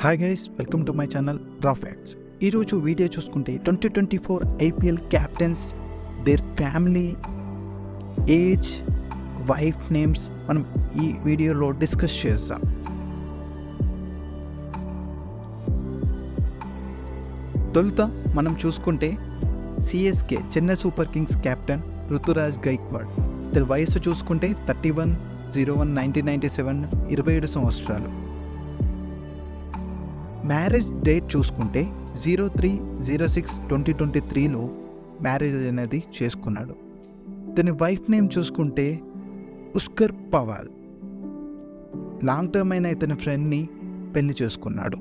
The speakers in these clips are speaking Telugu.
Hi guys, welcome to my channel raw facts. ఈరోజు వీడియో చూసుకుంటే 2024 IPL captains, there family, age, wife names మనం ఈ వీడియోలో డిస్కస్ చేద్దాం. తొలుత మనం చూసుకుంటే CSK Chennai super kings captain Ruturaj Gaikwad. ఇతని వయసు చూసుకుంటే 31/01/1997, 27 సంవత్సరాలు. మ్యారేజ్ డేట్ చూసుకుంటే 03/06/2023లో మ్యారేజ్ అనేది చేసుకున్నాడు. ఇతని వైఫ్ నేమ్ చూసుకుంటే ఉస్కర్ పవాల్. లాంగ్ టర్మ్ అయిన ఇతని ఫ్రెండ్ని పెళ్లి చేసుకున్నాడు.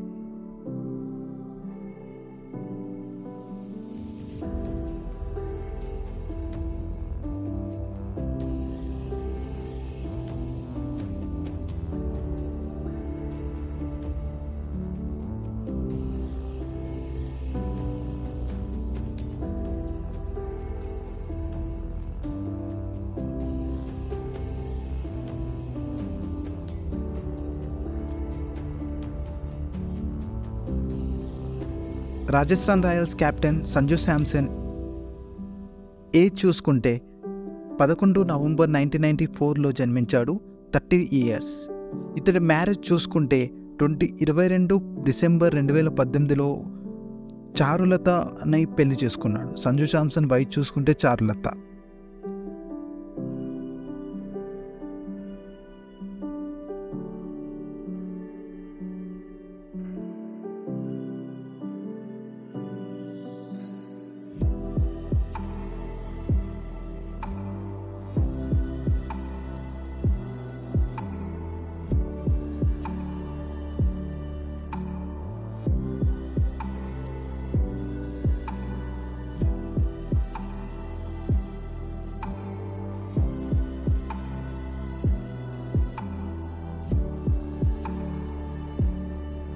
Rajasthan Royals captain Sanju Samson age చూసుకుంటే 11 నవంబర్ 1994లో జన్మించాడు, 30 ఇయర్స్. ఇతడి మ్యారేజ్ చూసుకుంటే 22 డిసెంబర్ 2018లో చారులతని పెళ్లి చేసుకున్నాడు. సంజు శాంసన్ వైఫ్ చూసుకుంటే Charulatha.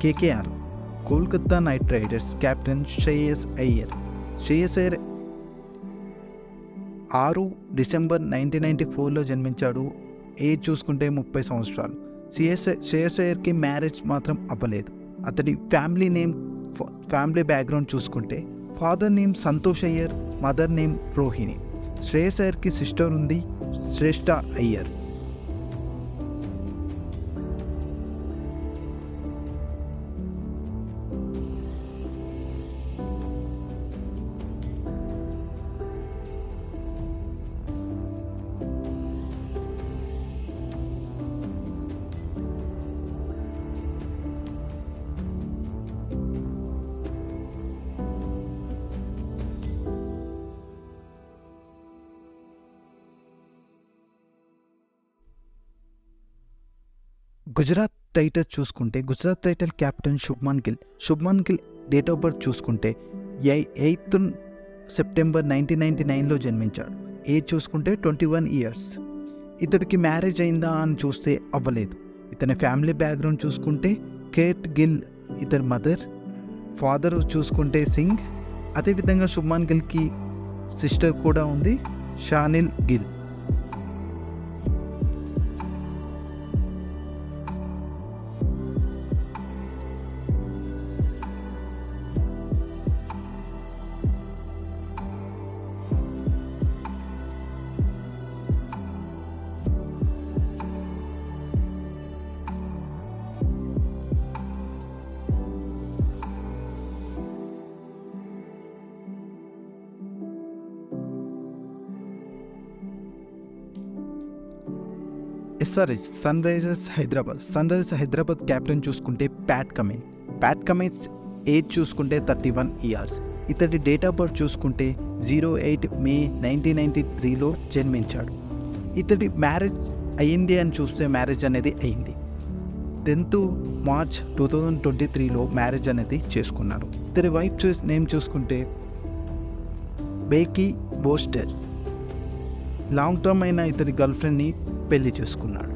KKR Kolkata knight riders captain Shreyas Iyer. Shreyas Iyer 6 December 1994లో జన్మించాడు. ఏజ్ చూసుకుంటే 30 సంవత్సరాలు. శ్రేయస్ అయ్యర్కి మ్యారేజ్ మాత్రం అవ్వలేదు. అతడి ఫ్యామిలీ బ్యాక్గ్రౌండ్ చూసుకుంటే father name Santosh Iyer, mother name Rohini. Shreyas అయ్యర్కి సిస్టర్ ఉంది, శ్రేష్ఠ అయ్యర్. గుజరాత్ టైటన్స్ చూసుకుంటే Gujarat titan captain Shubman Gill date of birth చూసుకుంటే 8 సెప్టెంబర్ 1999లో జన్మించాడు. ఏజ్ చూసుకుంటే 21 ఇయర్స్. ఇతడికి మ్యారేజ్ అయిందా అని చూస్తే అవ్వలేదు. ఇతని ఫ్యామిలీ బ్యాక్గ్రౌండ్ చూసుకుంటే కేట్ గిల్ ఇతని మదర్, ఫాదర్ చూసుకుంటే సింగ్. అదేవిధంగా శుభ్మన్ గిల్కి సిస్టర్ కూడా ఉంది, Shahneel Gill. Sunrisers Hyderabad captain చూసుకుంటే ప్యాట్ కమిన్స్ ఏజ్ చూసుకుంటే 31 ఇయర్స్. ఇతడి డేట్ ఆఫ్ బర్త్ చూసుకుంటే 08 మే 1993లో జన్మించాడు. ఇతడి మ్యారేజ్ అయ్యింది అని చూస్తే మ్యారేజ్ అనేది అయింది. 10 మార్చ్ 2023లో మ్యారేజ్ అనేది చేసుకున్నారు. ఇతడి వైఫ్ నేమ్ చూసుకుంటే బేకీ బోస్టర్. లాంగ్ టర్మ్ అయిన ఇతడి గర్ల్ ఫ్రెండ్ని పెళ్లి చేసుకున్నాడు.